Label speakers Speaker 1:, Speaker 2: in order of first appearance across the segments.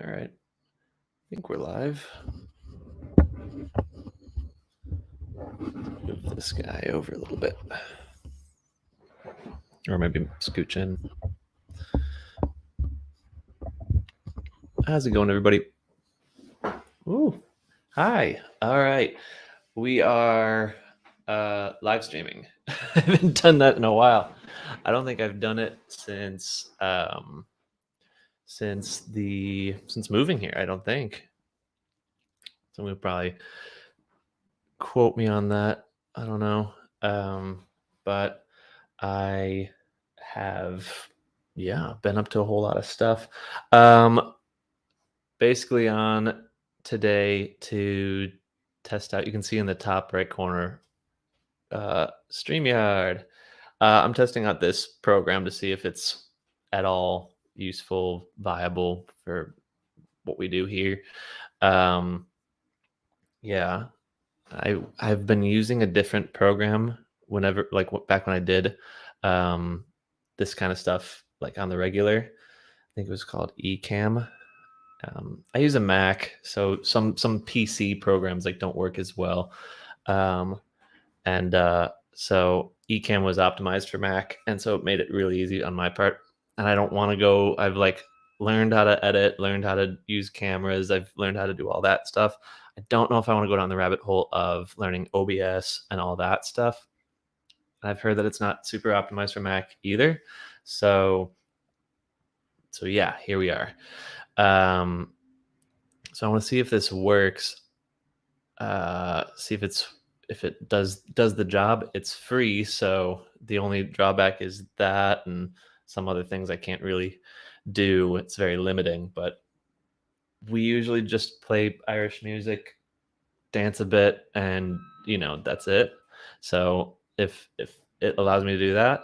Speaker 1: All right. I think we're live. Move this guy over a little bit. Or maybe scooch in. How's it going, everybody? Ooh, hi. All right. We are live streaming. I haven't done that in a while. I don't think I've done it since moving here. I don't think. Someone will probably quote me on that. I don't know. But I have, been up to a whole lot of stuff. Basically on today to test out, you can see in the top right corner, Streamyard. I'm testing out this program to see if it's at all useful, viable for what we do here. Yeah, I've been using a different program whenever, like back when I did this kind of stuff, like on the regular. I think it was called Ecamm. I use a Mac, so some PC programs like don't work as well, and so Ecamm was optimized for Mac, and so it made it really easy on my part. And I don't want to go. I've like learned how to edit, learned how to use cameras. I've learned how to do all that stuff. I don't know if I want to go down the rabbit hole of learning OBS and all that stuff. I've heard that it's not super optimized for Mac either. So yeah, here we are. So I want to see if this works. See if it does the job. It's free, so the only drawback is that, and some other things I can't really do. It's very limiting, but we usually just play Irish music, dance a bit, and that's it. So if it allows me to do that,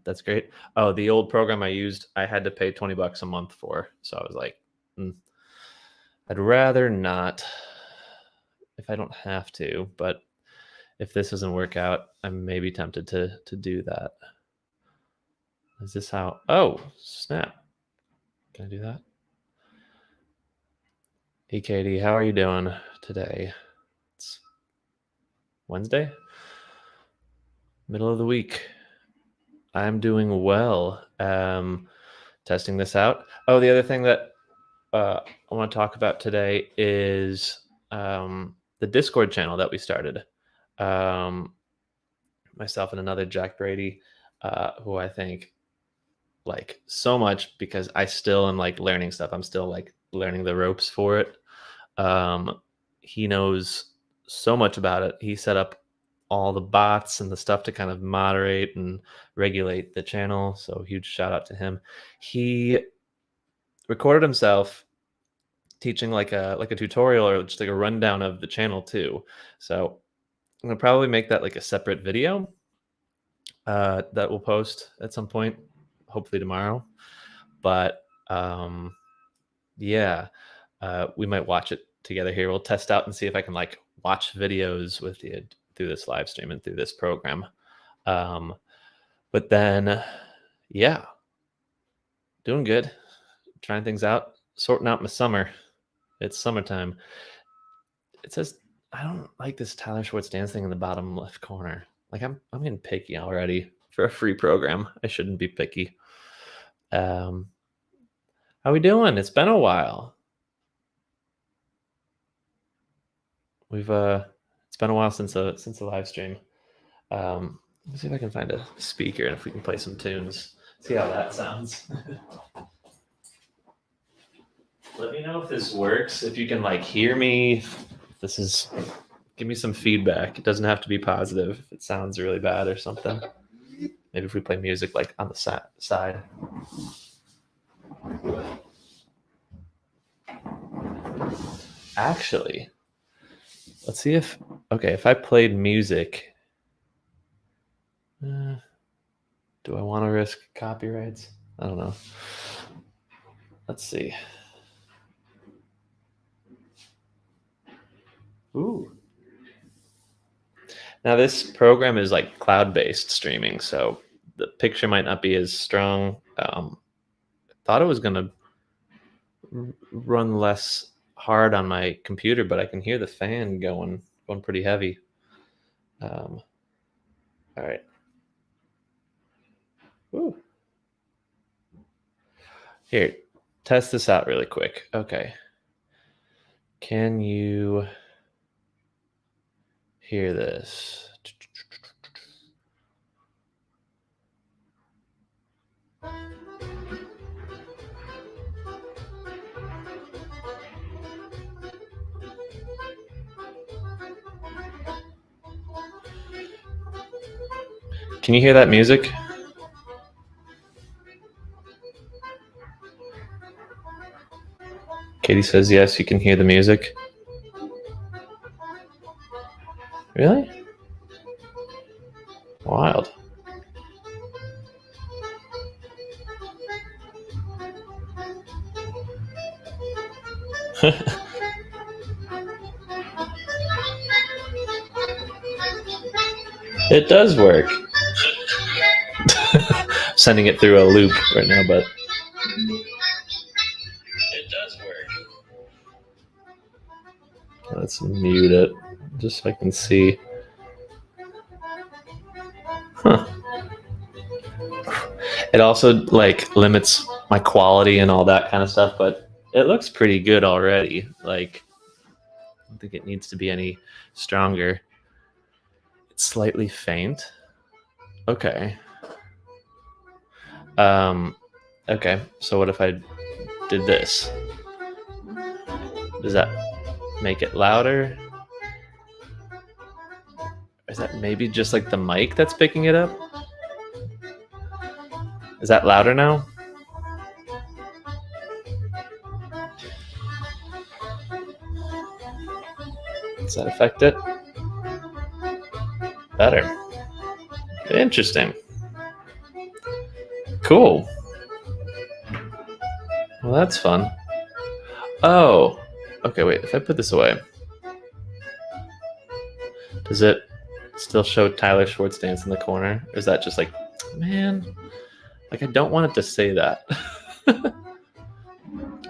Speaker 1: that's great. Oh, the old program I used, I had to pay $20 a month for, so I was like, I'd rather not if I don't have to, but if this doesn't work out, I'm maybe tempted to do that. Is this how? Oh, snap. Can I do that? Hey, Katie, how are you doing today? It's Wednesday, middle of the week. I'm doing well. Testing this out. Oh, the other thing that I want to talk about today is the Discord channel that we started. Myself and another Jack Brady, who I think like so much, because I still am like learning stuff. I'm still like learning the ropes for it. He knows so much about it. He set up all the bots and the stuff to kind of moderate and regulate the channel. So huge shout out to him. He recorded himself teaching like a tutorial or just like a rundown of the channel too. So I'm gonna probably make that like a separate video that we'll post at some point, hopefully tomorrow. But yeah, we might watch it together here. We'll test out and see if I can like watch videos with you through this live stream and through this program. But then, yeah, doing good, trying things out, sorting out my summer. It's summertime. It says I don't like this Tyler Schwartz dance thing in the bottom left corner. Like I'm getting picky already for a free program. I shouldn't be picky. How we doing? It's been a while. It's been a while since a live stream. Let's see if I can find a speaker and if we can play some tunes. See how that sounds. Let me know if this works. If you can like hear me. Give me some feedback. It doesn't have to be positive. If it sounds really bad or something. Maybe if we play music like on the side. Actually, let's see if I played music, do I want to risk copyrights? I don't know. Let's see. Ooh. Now this program is like cloud-based streaming, so the picture might not be as strong. Thought it was gonna run less hard on my computer, but I can hear the fan going pretty heavy. All right. Woo. Here, test this out really quick. Okay. Can you hear this? Can you hear that music? Katie says yes, you can hear the music. Really? Wild. It does work. Sending it through a loop right now, but it does work. Let's mute it just so I can see. Huh. It also like limits my quality and all that kind of stuff, but it looks pretty good already. Like, I don't think it needs to be any stronger. It's slightly faint. Okay. Okay, so what if I did this? Does that make it louder? Is that maybe just like the mic that's picking it up? Is that louder now? Does that affect it? Better. Interesting. Cool. Well, that's fun. Oh, okay, wait, if I put this away, does it still show Tyler Schwartz dance in the corner? Or is that just like, man, like I don't want it to say that.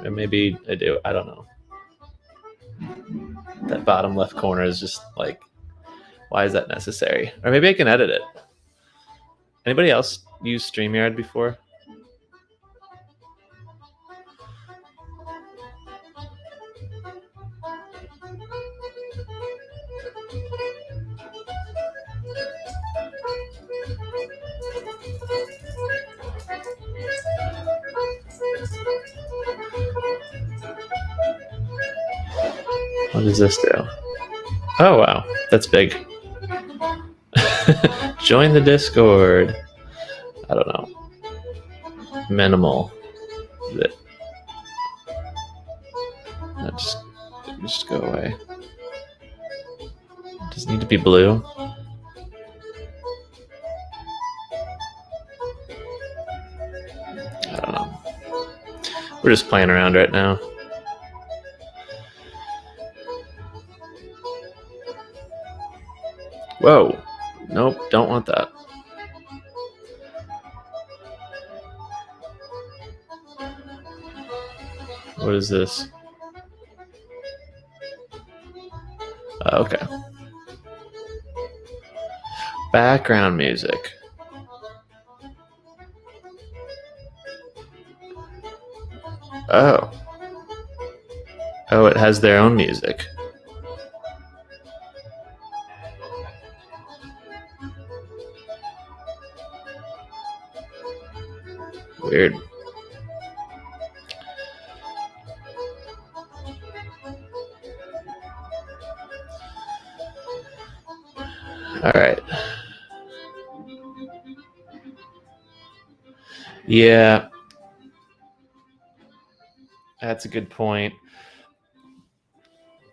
Speaker 1: Or maybe I do, I don't know. That bottom left corner is just like, why is that necessary? Or maybe I can edit it. Anybody else use StreamYard before? What does this do? Oh, wow. That's big. Join the Discord. I don't know. Minimal. That just go away. Does it need to be blue? I don't know. We're just playing around right now. Whoa. Nope, don't want that. What is this? Okay. Background music. Oh. Oh, it has their own music. Weird. All right. Yeah. That's a good point.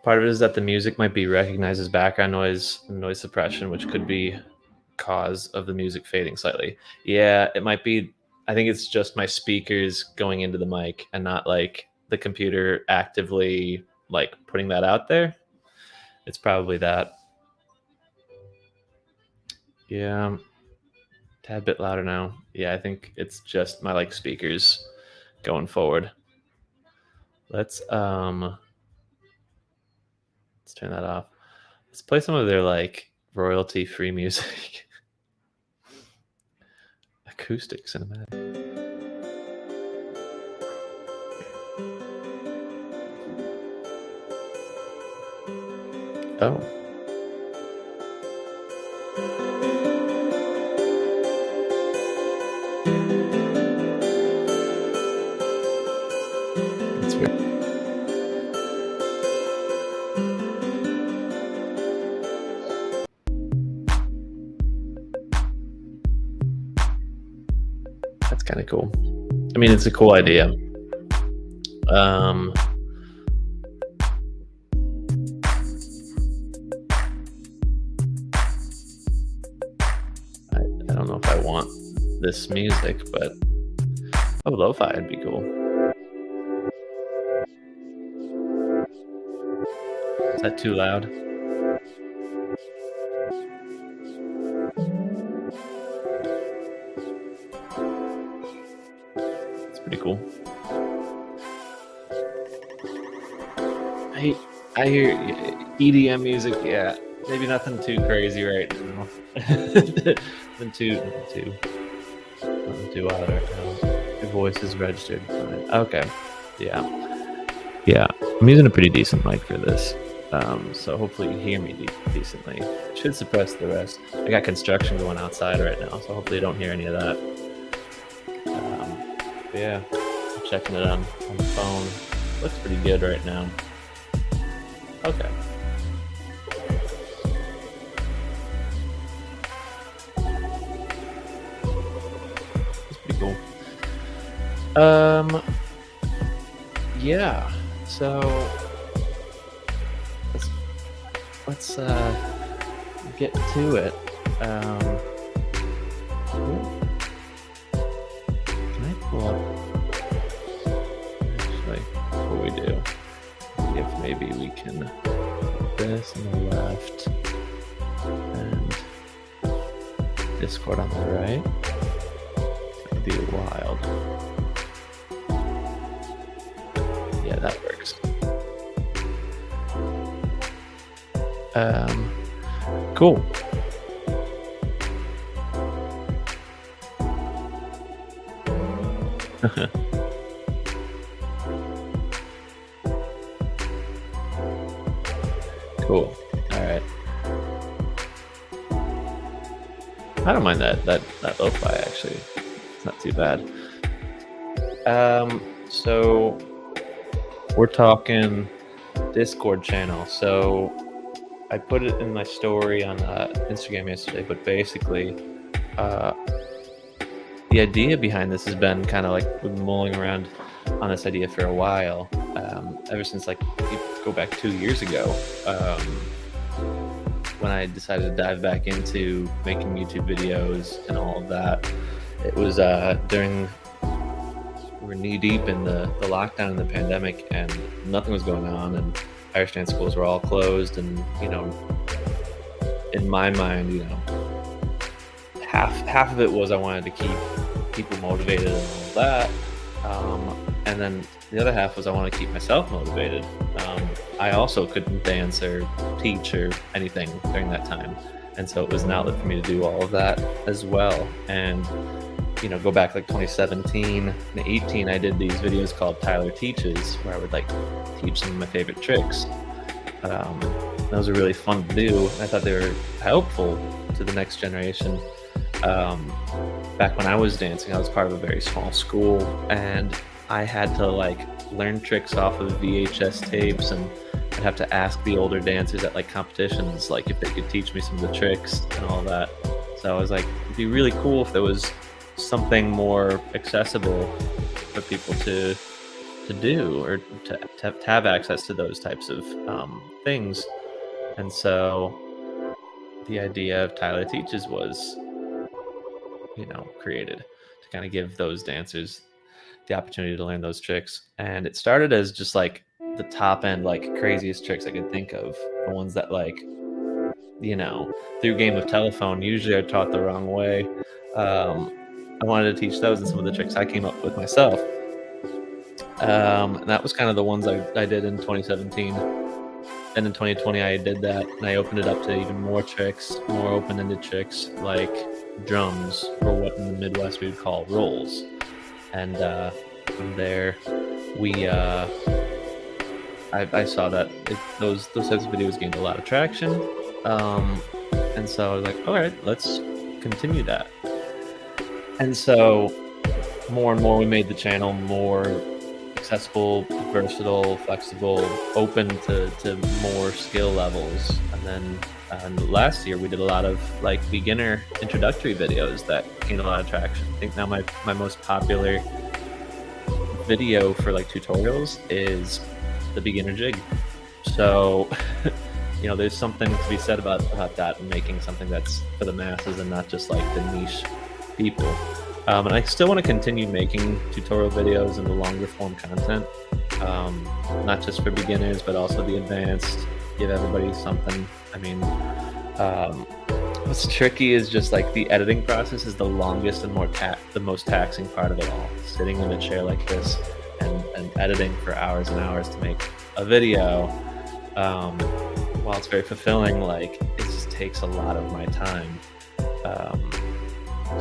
Speaker 1: Part of it is that the music might be recognized as background noise and noise suppression, which could be cause of the music fading slightly. Yeah, it might be. I think it's just my speakers going into the mic and not like the computer actively like putting that out there. It's probably that. Yeah, tad bit louder now. Yeah, I think it's just my like speakers going forward. Let's turn that off. Let's play some of their like royalty free music. Acoustic cinematic. Oh. That's weird. That's kind of cool. I mean, it's a cool idea. I don't know if I want this music, but lo-fi would be cool. Is that too loud? It's pretty cool. I hear EDM music. Yeah, maybe nothing too crazy right now. nothing too loud right now. Your voice is registered fine. Okay. Yeah. I'm using a pretty decent mic for this, so hopefully you hear me decently. It should suppress the rest. I got construction going outside right now, so hopefully you don't hear any of that. But yeah, I'm checking it on the phone. Looks pretty good right now. Okay. That's pretty cool. Yeah. So let's get to it. Can I pull up? Actually, before we do, see if maybe we can put this on the left and Discord on the right. That'd be wild. Yeah, that works. Cool. Cool. All right. I don't mind that lo-fi actually. It's not too bad. So we're talking Discord channel. So I put it in my story on Instagram yesterday, but basically the idea behind this has been kind of like we've been mulling around on this idea for a while, ever since like you go back 2 years ago, when I decided to dive back into making YouTube videos and all of that. It was during we were knee deep in the lockdown and the pandemic, and nothing was going on, and Irish dance schools were all closed, and in my mind, half of it was I wanted to keep people motivated and all that, and then the other half was I wanted to keep myself motivated. I also couldn't dance or teach or anything during that time, and so it was an outlet for me to do all of that as well. And go back like 2017 and 18, I did these videos called Tyler Teaches, where I would like teach some of my favorite tricks. Those were really fun to do. I thought they were helpful to the next generation. Back when I was dancing, I was part of a very small school, and I had to like learn tricks off of VHS tapes, and I'd have to ask the older dancers at like competitions like if they could teach me some of the tricks and all that. So I was like, it'd be really cool if there was something more accessible for people to do, or to have access to those types of things. And so the idea of Tyler Teaches was created to kind of give those dancers the opportunity to learn those tricks. And it started as just like the top end, like craziest tricks I could think of, the ones that like through Game of Telephone usually are taught the wrong way. I wanted to teach those and some of the tricks I came up with myself. And that was kind of the ones I did in 2017. And in 2020, I did that, and I opened it up to even more tricks, more open-ended tricks, like drums, or what in the Midwest we would call rolls. And from there, we I saw that those types of videos gained a lot of traction, and so I was like, all right, let's continue that. And so more and more, we made the channel more accessible, versatile, flexible, open to more skill levels. And then last year we did a lot of like beginner introductory videos that gained a lot of traction. I think now my most popular video for like tutorials is the beginner jig. So you know, there's something to be said about that, and making something that's for the masses and not just like the niche people. And I still want to continue making tutorial videos and the longer form content, not just for beginners, but also the advanced, give everybody something. I mean, what's tricky is just like the editing process is the longest and the most taxing part of it all. Sitting in a chair like this and editing for hours and hours to make a video, while it's very fulfilling, like it just takes a lot of my time.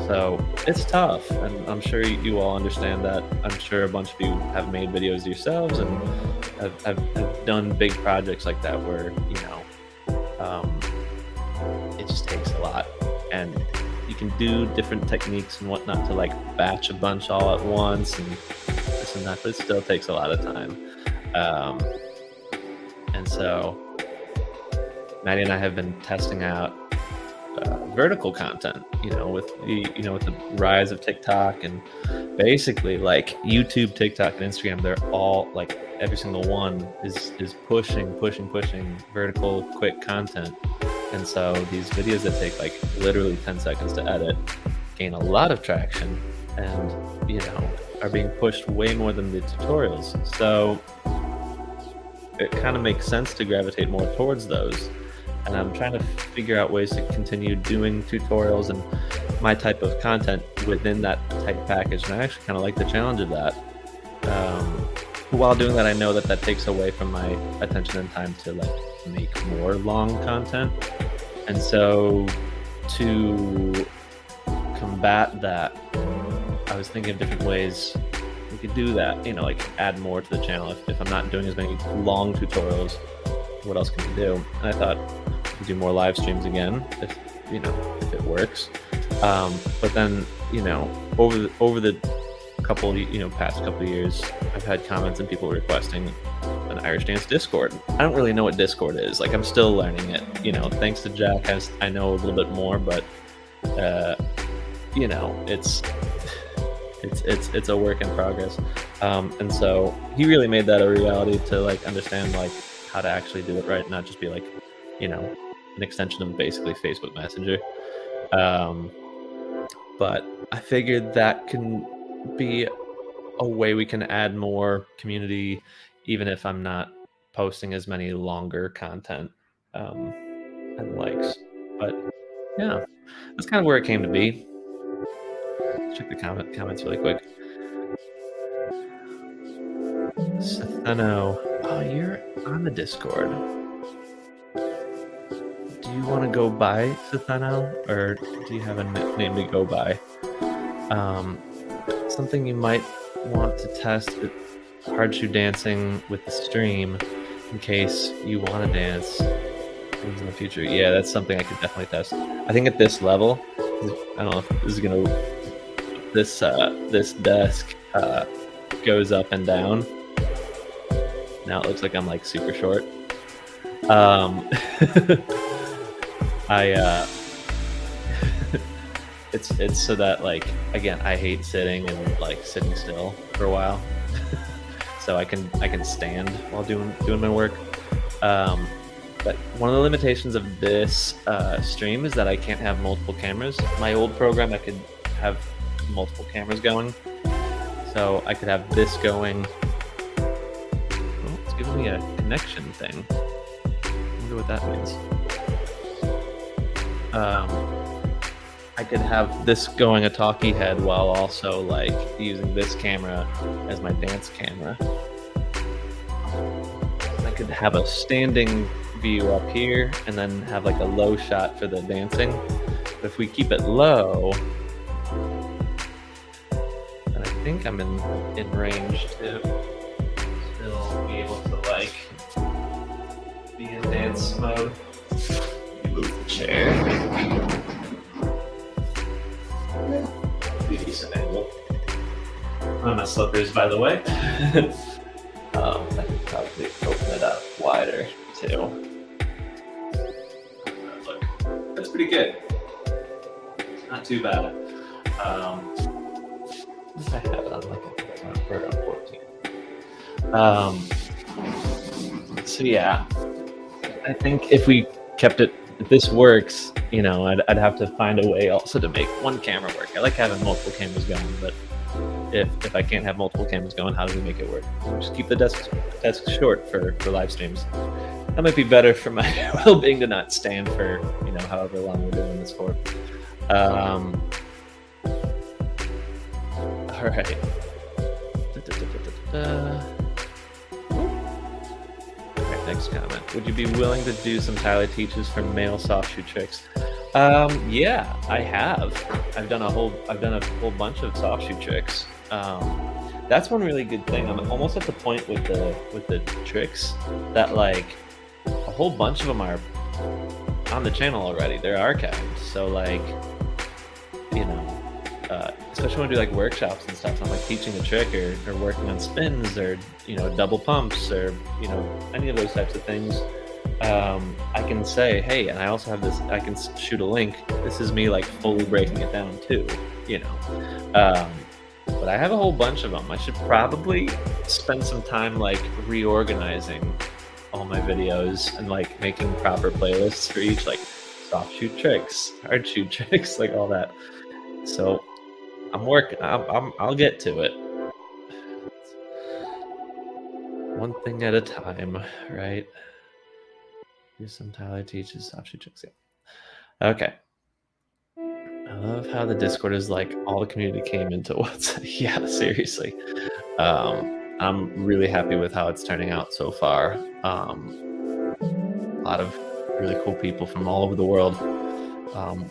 Speaker 1: So it's tough, and I'm sure you all understand that. I'm sure a bunch of you have made videos yourselves and have done big projects like that where, you know, it just takes a lot. And you can do different techniques and whatnot to like batch a bunch all at once and this and that, but it still takes a lot of time. And so Maddie and I have been testing out vertical content, you know, with the rise of TikTok, and basically like YouTube, TikTok, and Instagram, they're all like, every single one is pushing vertical quick content. And so these videos that take like literally 10 seconds to edit gain a lot of traction, and you know, are being pushed way more than the tutorials. So it kind of makes sense to gravitate more towards those. And I'm trying to figure out ways to continue doing tutorials and my type of content within that type package. And I actually kind of like the challenge of that. While doing that, I know that takes away from my attention and time to like make more long content. And so to combat that, I was thinking of different ways we could do that, you know, like add more to the channel. If I'm not doing as many long tutorials, what else can we do? And I thought we could do more live streams again, if it works. But then, you know, over the past couple of years, I've had comments and people requesting an Irish Dance Discord. I don't really know what Discord is. Like, I'm still learning it. You know, thanks to Jack, I know a little bit more, but you know, it's a work in progress. And so he really made that a reality to like understand like how to actually do it right, not just be like, you know, an extension of basically Facebook Messenger. But I figured that can be a way we can add more community, even if I'm not posting as many longer content and likes. But yeah, that's kind of where it came to be. Let's check the comments really quick. Setheno, oh, you're on the Discord. Do you want to go by Setheno, or do you have a nickname to go by? Something you might want to test is hard shoe dancing with the stream, in case you want to dance things in the future. Yeah, that's something I could definitely test. I think at this level, I don't know if this is gonna. This desk goes up and down. Now it looks like I'm like super short. It's so that, like, again, I hate sitting and like sitting still for a while. So I can stand while doing my work. But one of the limitations of this stream is that I can't have multiple cameras. My old program, I could have multiple cameras going. So I could have this going. Oh, it's giving me a connection thing. I wonder what that means. I I could have this going a talkie head while also like using this camera as my dance camera. I could have a standing view up here and then have like a low shot for the dancing. But if we keep it low, then I think I'm in range to still be able to like be in dance mode. Move the chair. Decent angle. On my slippers, by the way. I could probably open it up wider too. Look, that's pretty good. Not too bad. If I have it on like on 14. So yeah, I think if we kept it, if this works, you know, I'd have to find a way also to make one camera work. I like having multiple cameras going, but if I can't have multiple cameras going, how do we make it work? We'll just keep the desk short for live streams. That might be better for my well-being to not stand for, you know, however long we're doing this for. All right. Next comment. Would you be willing to do some Tyler teaches for male soft shoe tricks? Yeah, I have. I've done a whole bunch of soft shoe tricks. That's one really good thing. I'm almost at the point with the tricks that like a whole bunch of them are on the channel already. They're archived. So like, you know, especially when I do like workshops and stuff, I'm like teaching a trick or working on spins or, you know, double pumps or, you know, any of those types of things. I can say, hey, and I also have this, I can shoot a link. This is me like fully breaking it down too, you know. But I have a whole bunch of them. I should probably spend some time like reorganizing all my videos and like making proper playlists for each, like soft shoe tricks, hard shoe tricks, like all that. So I'm working. I'll get to it. One thing at a time, right? Do some Tyler teaches soft shoe tricks. Yeah. Okay. I love how the Discord is like all the community came into what's. Yeah, seriously. I'm really happy with how it's turning out so far. A lot of really cool people from all over the world.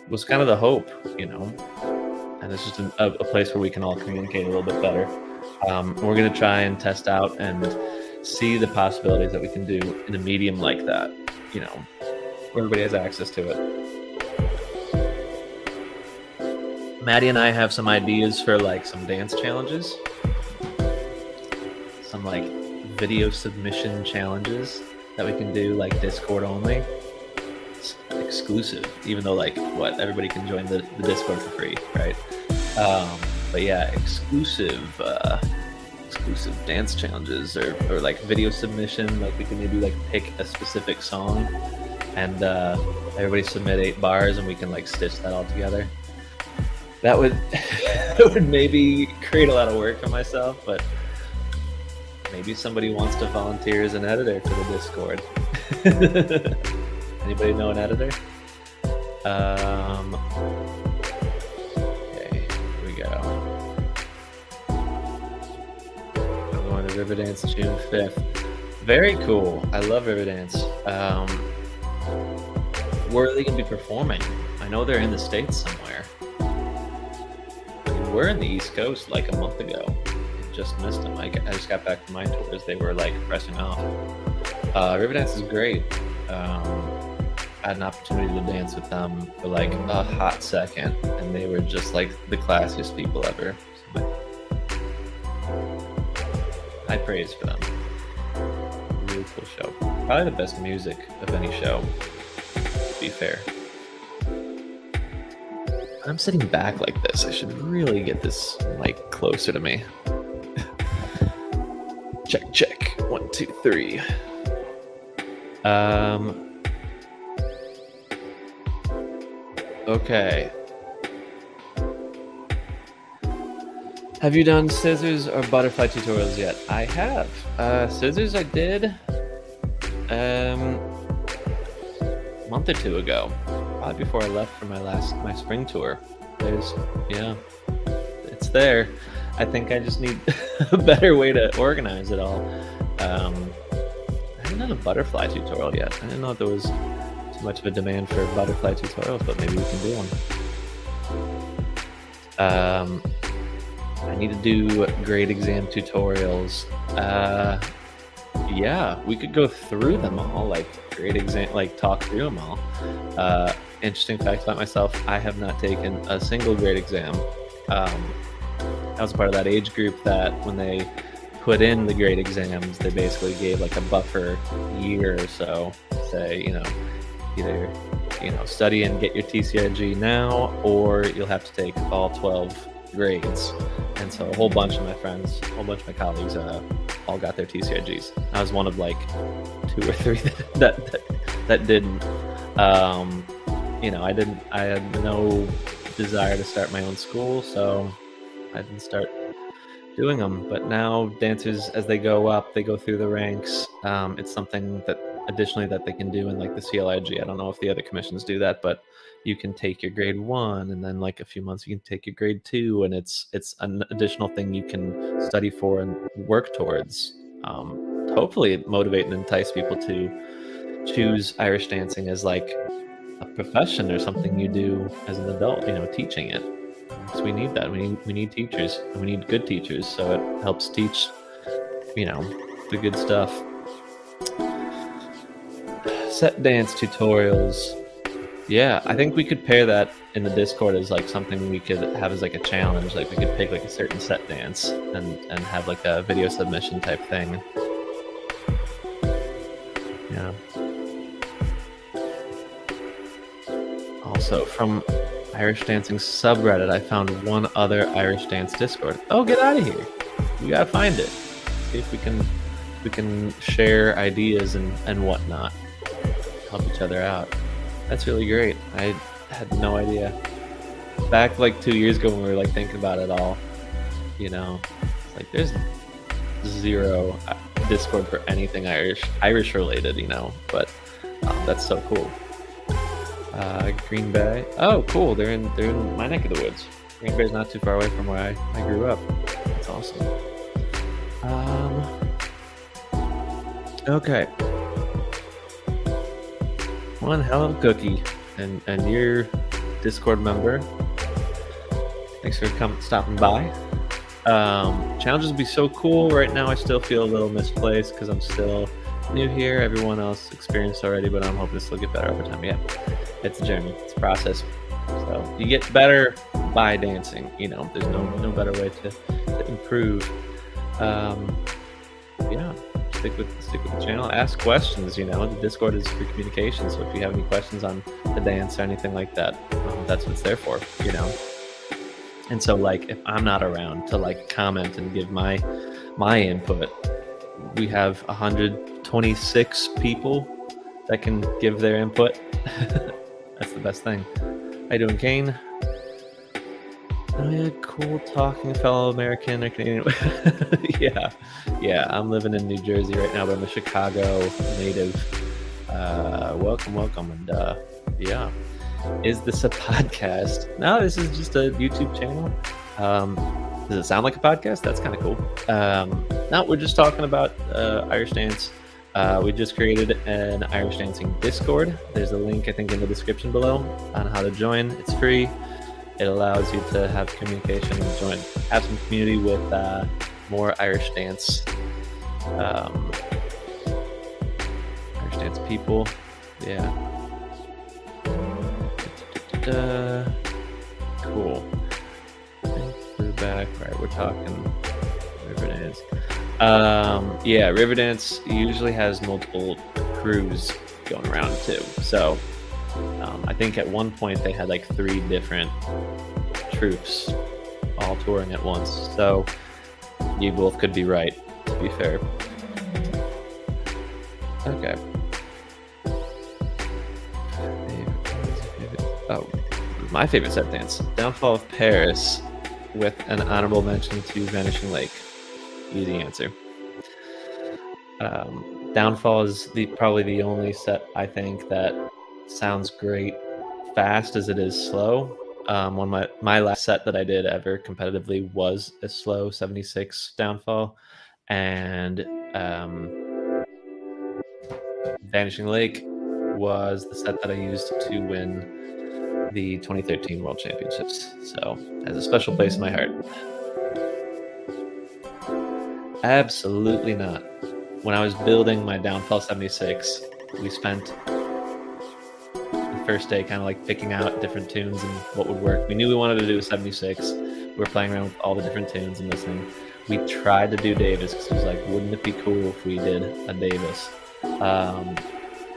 Speaker 1: Was kind of the hope, you know. And it's just a place where we can all communicate a little bit better. We're going to try and test out and see the possibilities that we can do in a medium like that, you know, where everybody has access to it. Maddie and I have some ideas for like some dance challenges, some like video submission challenges that we can do like Discord only. It's exclusive, even though like what, everybody can join the Discord for free, right? But yeah, exclusive dance challenges or like video submission. Like we can maybe like pick a specific song and everybody submit 8 bars and we can like stitch that all together. That would maybe create a lot of work for myself, but maybe somebody wants to volunteer as an editor for the Discord. Anybody know an editor? Okay, here we go. I'm going to Riverdance June 5th. Very cool. I love Riverdance. Where are they going to be performing? I know they're in the States somewhere. We're in the East Coast like a month ago. I just missed them. I just got back from my tours. They were like pressing off. Riverdance is great. I had an opportunity to dance with them for like a hot second, and they were just like the classiest people ever. So high praise for them. Really cool show. Probably the best music of any show, to be fair. I'm sitting back like this. I should really get this mic closer to me. Check, check. 1, 2, 3. Okay. Have you done scissors or butterfly tutorials yet? I have. Scissors I did a month or two ago. Probably before I left for my spring tour. There's yeah, it's there. I think I just need a better way to organize it all. Um, I haven't done a butterfly tutorial yet. I didn't know if there was too much of a demand for butterfly tutorials, but maybe we can do one. I need to do grade exam tutorials. Yeah, we could go through them all, like grade exam, like talk through them all. Interesting fact about myself: I have not taken a single grade exam. I was part of that age group that when they put in the grade exams, they basically gave like a buffer year or so. Say, either study and get your TCRG now, or you'll have to take all 12 grades. And so a whole bunch of my friends, a whole bunch of my colleagues, all got their TCRGs. I was one of like 2 or 3 that didn't. I didn't. I had no desire to start my own school, so I didn't start doing them. But now dancers, as they go up, they go through the ranks. It's something that additionally that they can do in like the CLIG. I don't know if the other commissions do that, but you can take your grade 1, and then like a few months you can take your grade 2, and it's an additional thing you can study for and work towards. Hopefully motivate and entice people to choose Irish dancing as like a profession or something you do as an adult, teaching it. Because we need that. We need teachers, and we need good teachers, so it helps teach, the good stuff. Set dance tutorials. Yeah, I think we could pair that in the Discord as like something we could have as like a challenge. Like we could pick like a certain set dance and have like a video submission type thing. Yeah. Also, from Irish Dancing subreddit, I found one other Irish Dance Discord. Oh, get out of here! We gotta find it. See if we can share ideas and whatnot. Help each other out. That's really great. I had no idea. Back like 2 years ago when we were like thinking about it all, it's like there's zero Discord for anything Irish related, but that's so cool. Green Bay. Oh, cool. They're in my neck of the woods. Green Bay's not too far away from where I grew up. That's awesome. Okay. One hell of a cookie, and you're Discord member. Thanks for stopping by. Challenges would be so cool. Right now I still feel a little misplaced because I'm still new here. Everyone else experienced already, but I'm hoping this will get better over time. Yeah, it's a journey, it's a process. So you get better by dancing. There's no better way to improve. Yeah. Stick with the channel. Ask questions. The Discord is for communication. So if you have any questions on the dance or anything like that, that's what it's there for. And so like if I'm not around to like comment and give my input, we have 126 people that can give their input. That's the best thing. How you doing, Kane? Oh yeah, cool talking fellow American or Canadian. Yeah, I'm living in New Jersey right now, but I'm a Chicago native. Welcome, and yeah. Is this a podcast? No, this is just a YouTube channel. Does it sound like a podcast? That's kind of cool. No, we're just talking about Irish dance. We just created an Irish dancing Discord. There's a link, I think, in the description below on how to join. It's free. It allows you to have communication and have some community with more Irish dance people. Yeah. Cool. We're back. Right, we're talking Riverdance. Yeah, Riverdance usually has multiple crews going around too. So I think at one point they had like 3 different troops all touring at once. So you both could be right, to be fair. Okay. Oh, my favorite set dance, Downfall of Paris, with an honorable mention to Vanishing Lake. Easy answer. Downfall is probably the only set I think that sounds great fast as it is slow. One of my last set that I did ever competitively was a slow 76 downfall, and Vanishing Lake was the set that I used to win the 2013 World Championships. So it has a special place in my heart. Absolutely not. When I was building my downfall 76, we spent the first day kind of like picking out different tunes and what would work. We knew we wanted to do a 76. We were playing around with all the different tunes and listening. We tried to do Davis because it was like, wouldn't it be cool if we did a Davis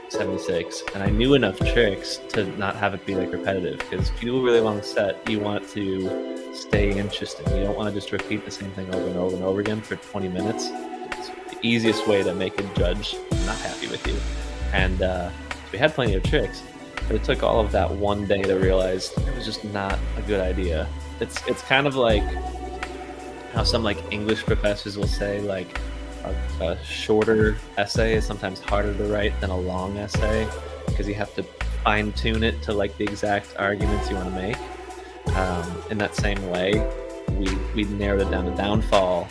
Speaker 1: 76? And I knew enough tricks to not have it be like repetitive, because if you do a really long set, you want it to stay interesting. You don't want to just repeat the same thing over and over and over again for 20 minutes. It's the easiest way to make a judge not happy with you. And we had plenty of tricks, but it took all of that one day to realize it was just not a good idea. It's kind of like how some like English professors will say like a shorter essay is sometimes harder to write than a long essay, because you have to fine tune it to like the exact arguments you want to make. In that same way, we narrowed it down to downfall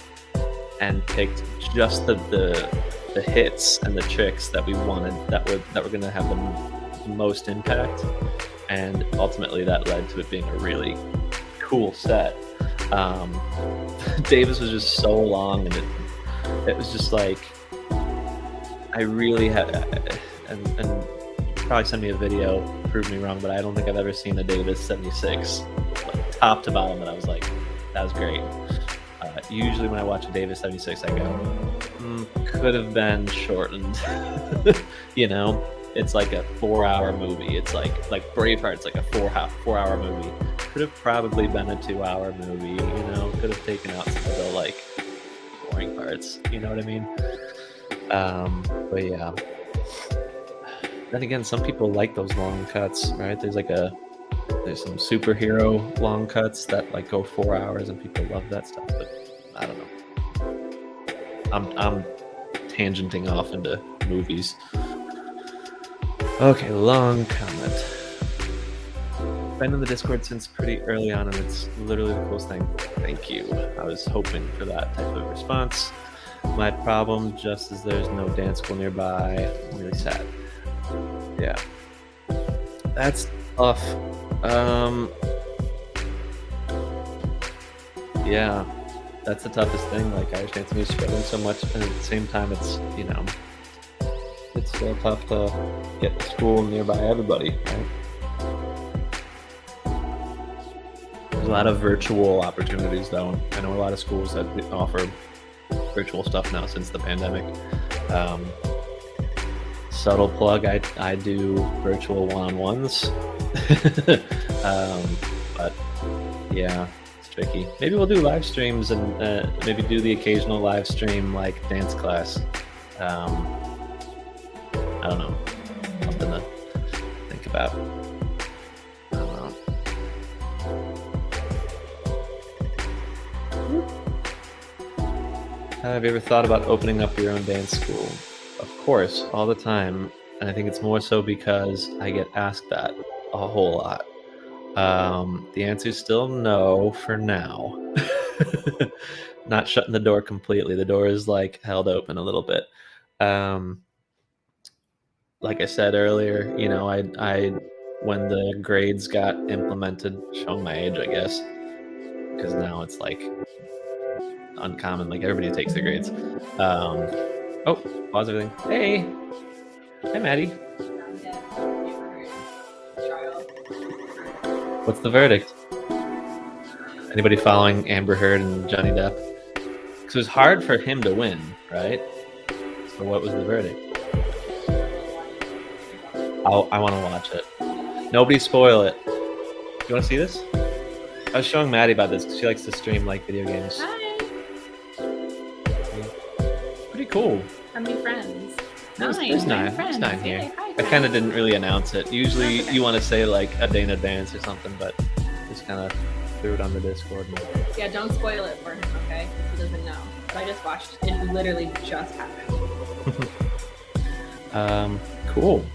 Speaker 1: and picked just the hits and the tricks that we wanted that were going to have the most impact, and ultimately that led to it being a really cool set. Davis was just so long, and it was just like, I really had, and probably send me a video, prove me wrong, but I don't think I've ever seen a Davis 76 like, top to bottom that I was like, that was great. Usually when I watch a Davis 76, I go, could have been shortened. You know, it's like a 4-hour movie. It's like Braveheart's like a 4-hour movie. Could have probably been a 2-hour movie. You know, could have taken out some of the like boring parts. You know what I mean? But yeah. Then again, some people like those long cuts, right? There's some superhero long cuts that like go 4 hours, and people love that stuff. But I don't know. I'm tangenting off into movies. Okay, long comment. Been in the Discord since pretty early on, and it's literally the coolest thing. Thank you. I was hoping for that type of response. My problem, just as there's no dance school nearby, I'm really sad. Yeah, that's tough. Yeah, that's the toughest thing. Like, Irish dance music struggling so much, and at the same time, it's, you know, it's still tough to get to school nearby everybody, right? There's a lot of virtual opportunities, though. I know a lot of schools that offer virtual stuff now since the pandemic. Subtle plug, I do virtual one-on-ones. But yeah, it's tricky. Maybe we'll do live streams and maybe do the occasional live stream like dance class. I don't know. Something to think about. I don't know. Have you ever thought about opening up your own dance school? Of course, all the time. And I think it's more so because I get asked that a whole lot. The answer is still no for now. Not shutting the door completely. The door is like held open a little bit. Like I said earlier, you know, I when the grades got implemented, showing my age, I guess, because now it's like uncommon, like everybody takes their grades. Oh, pause everything. Hey, hi Maddie. What's the verdict? Anybody following Amber Heard and Johnny Depp? Because it was hard for him to win, right? So what was the verdict? I want to watch it. Nobody spoil it. You want to see this? I was showing Maddie about this because she likes to stream like video games.
Speaker 2: Hi.
Speaker 1: Pretty cool.
Speaker 2: How many friends?
Speaker 1: There's nine. There's 9 here.
Speaker 2: Yay, hi,
Speaker 1: I kind of didn't really announce it. Usually you want to say like a day in advance or something, but just kind of threw it on the Discord.
Speaker 2: Yeah, don't spoil it for him, okay? He doesn't know. But I just watched it. It literally just happened.
Speaker 1: Cool.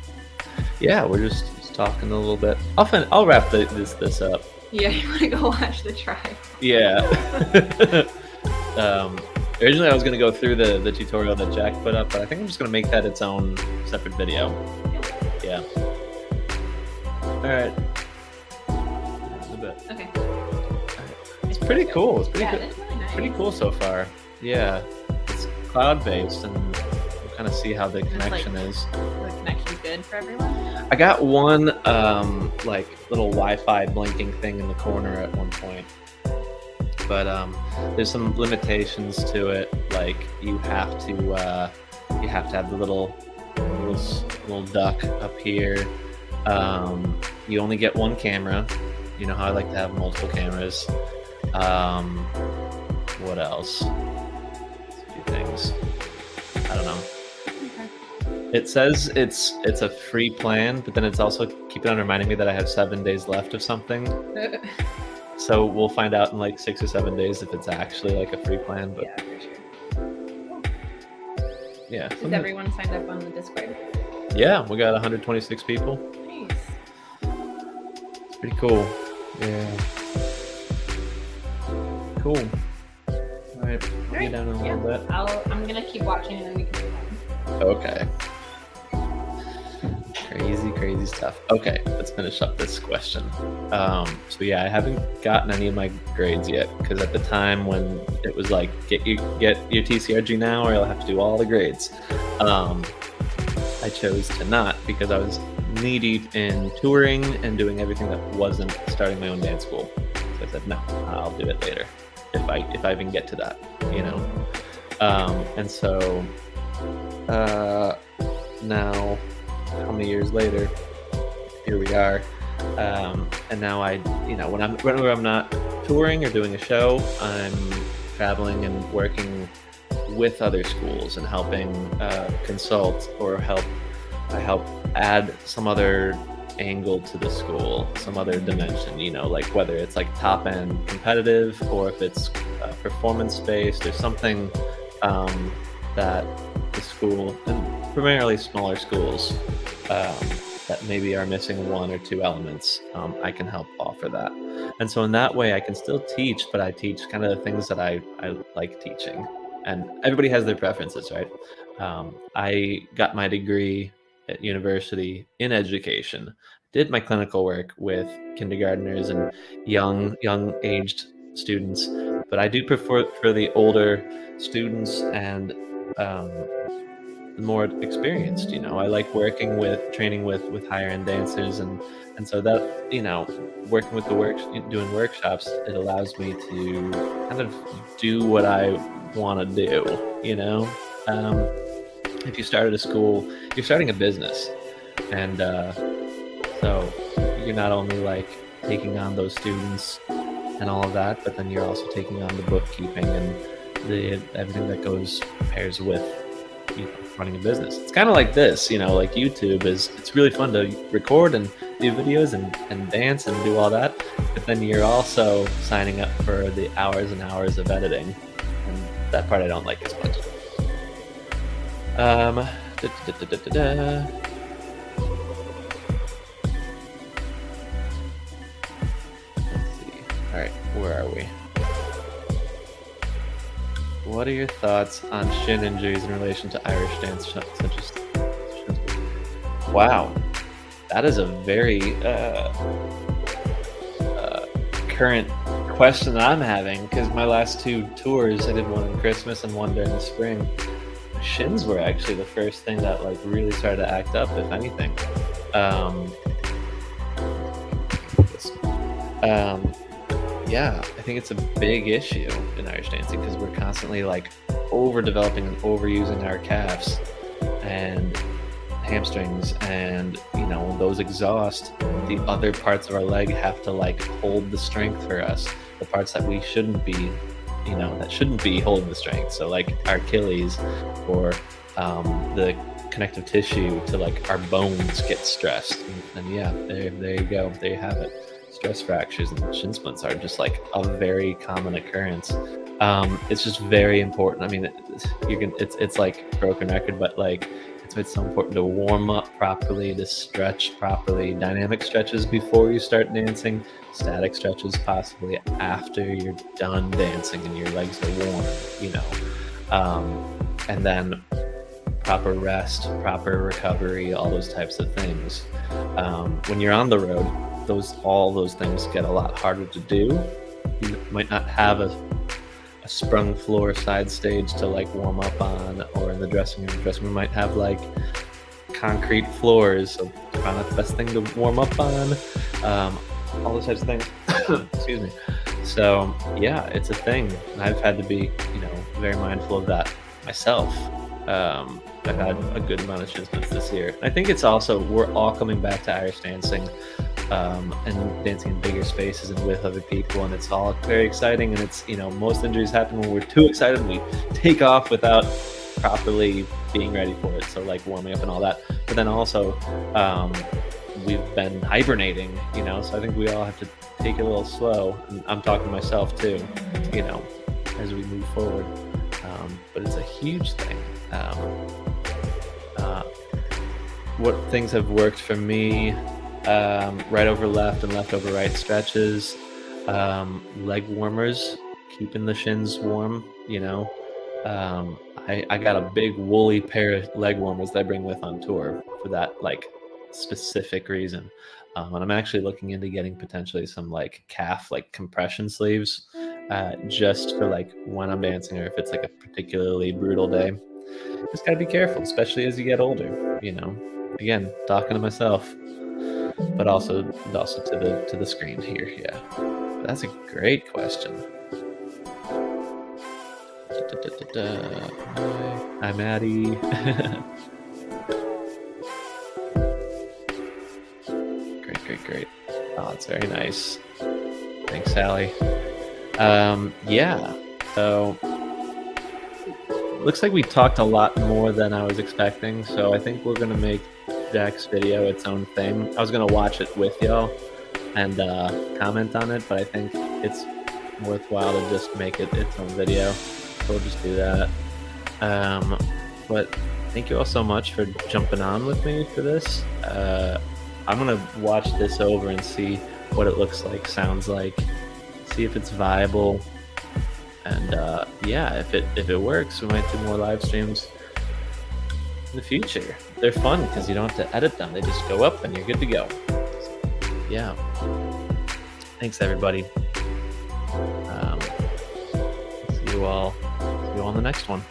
Speaker 1: Yeah, we're just talking a little bit. I'll wrap this up.
Speaker 2: Yeah, you want to go watch the tribe.
Speaker 1: Yeah. Originally I was gonna go through the tutorial that Jack put up, but I think I'm just gonna make that its own separate video. Yeah. All right. A bit.
Speaker 2: Okay.
Speaker 1: It's pretty cool. It's pretty
Speaker 2: Yeah,
Speaker 1: good.
Speaker 2: it's really nice.
Speaker 1: Pretty cool so far. Yeah. It's cloud-based, and we'll kind of see how the
Speaker 2: And it's
Speaker 1: connection
Speaker 2: like-
Speaker 1: is.
Speaker 2: The connection's good for everyone.
Speaker 1: I got one like little Wi-Fi blinking thing in the corner at one point, but there's some limitations to it. Like you have to have the little duck up here. You only get one camera. You know how I like to have multiple cameras. What else? A few things. I don't know. It says it's a free plan, but then it's also keeping on reminding me that I have 7 days left of something. So we'll find out in like 6 or 7 days if it's actually like a free plan. But
Speaker 2: Yeah, for sure.
Speaker 1: yeah,
Speaker 2: Is everyone signed up on the Discord?
Speaker 1: yeah, we got 126 people.
Speaker 2: Nice.
Speaker 1: It's pretty cool. Yeah. Cool. All right, I'll be down in a little bit.
Speaker 2: I'm gonna keep watching and then we can move on.
Speaker 1: Okay. Crazy stuff. Okay, let's finish up this question. So yeah, I haven't gotten any of my grades yet, because at the time when it was like get your TCRG now or you'll have to do all the grades, I chose to not, because I was knee deep in touring and doing everything that wasn't starting my own dance school. So I said no, I'll do it later if I even get to that, you know. And so now, how many years later, here we are. And now whenever I'm not touring or doing a show, I'm traveling and working with other schools and helping consult or help add some other angle to the school, some other dimension, you know, like whether it's like top end competitive or if it's performance based or something that the school, and primarily smaller schools, that maybe are missing one or two elements, I can help offer that. And so in that way I can still teach, but I teach kind of the things that I like teaching. And everybody has their preferences, right? I got my degree at university in education, did my clinical work with kindergartners and young aged students, but I do prefer for the older students and more experienced, you know. I like training with higher end dancers, and so that, you know, working with doing workshops, it allows me to kind of do what I want to do, you know. If you started a school, you're starting a business, and so you're not only like taking on those students and all of that, but then you're also taking on the bookkeeping and everything that pairs with, you know, running a business. It's kind of like this, you know, like YouTube it's really fun to record and do videos and dance and do all that, but then you're also signing up for the hours and hours of editing, and that part I don't like as much. Let's see. All right, where are we? What are your thoughts on shin injuries in relation to Irish dance, such as? Wow, that is a very current question that I'm having, because my last two tours, I did one in Christmas and one during the spring. My shins were actually the first thing that like really started to act up, if anything. Yeah, I think it's a big issue in Irish dancing, because we're constantly like overdeveloping and overusing our calves and hamstrings, and you know, when those exhaust, the other parts of our leg have to like hold the strength for us, the parts that we shouldn't be, you know, that shouldn't be holding the strength. So like our Achilles or the connective tissue to like our bones get stressed, and yeah, there you go, there you have it. Stress fractures and shin splints are just like a very common occurrence. It's just very important. I mean, it's like broken record, but like So it's so important to warm up properly, to stretch properly, dynamic stretches before you start dancing, static stretches possibly after you're done dancing and your legs are warm, you know. And then proper rest, proper recovery, all those types of things. When you're on the road, all those things get a lot harder to do. You might not have a sprung floor side stage to like warm up on, or in the dressing room. The dressing room might have like concrete floors, so probably not the best thing to warm up on. All those types of things. Excuse me. So yeah, it's a thing. I've had to be, very mindful of that myself. I've had a good amount of shin splints this year. I think it's also, we're all coming back to Irish dancing, and dancing in bigger spaces and with other people, and it's all very exciting. And it's, most injuries happen when we're too excited and we take off without properly being ready for it, so like warming up and all that. But then also we've been hibernating, so I think we all have to take it a little slow, and I'm talking to myself too, as we move forward. But it's a huge thing. What things have worked for me: right over left and left over right stretches, leg warmers, keeping the shins warm. I got a big woolly pair of leg warmers that I bring with on tour for that like specific reason. And I'm actually looking into getting potentially some like calf like compression sleeves, just for like when I'm dancing, or if it's like a particularly brutal day. Just gotta be careful, especially as you get older. Again, talking to myself, but also to the screen here. Yeah, that's a great question. Hi, Maddie. Great. Oh, it's very nice. Thanks, Sally. Yeah. So looks like we talked a lot more than I was expecting. So I think we're gonna make Jack's video its own thing. I was gonna watch it with y'all and comment on it, but I think it's worthwhile to just make it its own video. So we'll just do that. But thank you all so much for jumping on with me for this. I'm gonna watch this over and see what it looks like, sounds like, see if it's viable, and yeah, if it works, we might do more live streams in the future. They're fun because you don't have to edit them; they just go up and you're good to go. So, yeah. Thanks, everybody. See you all in the next one.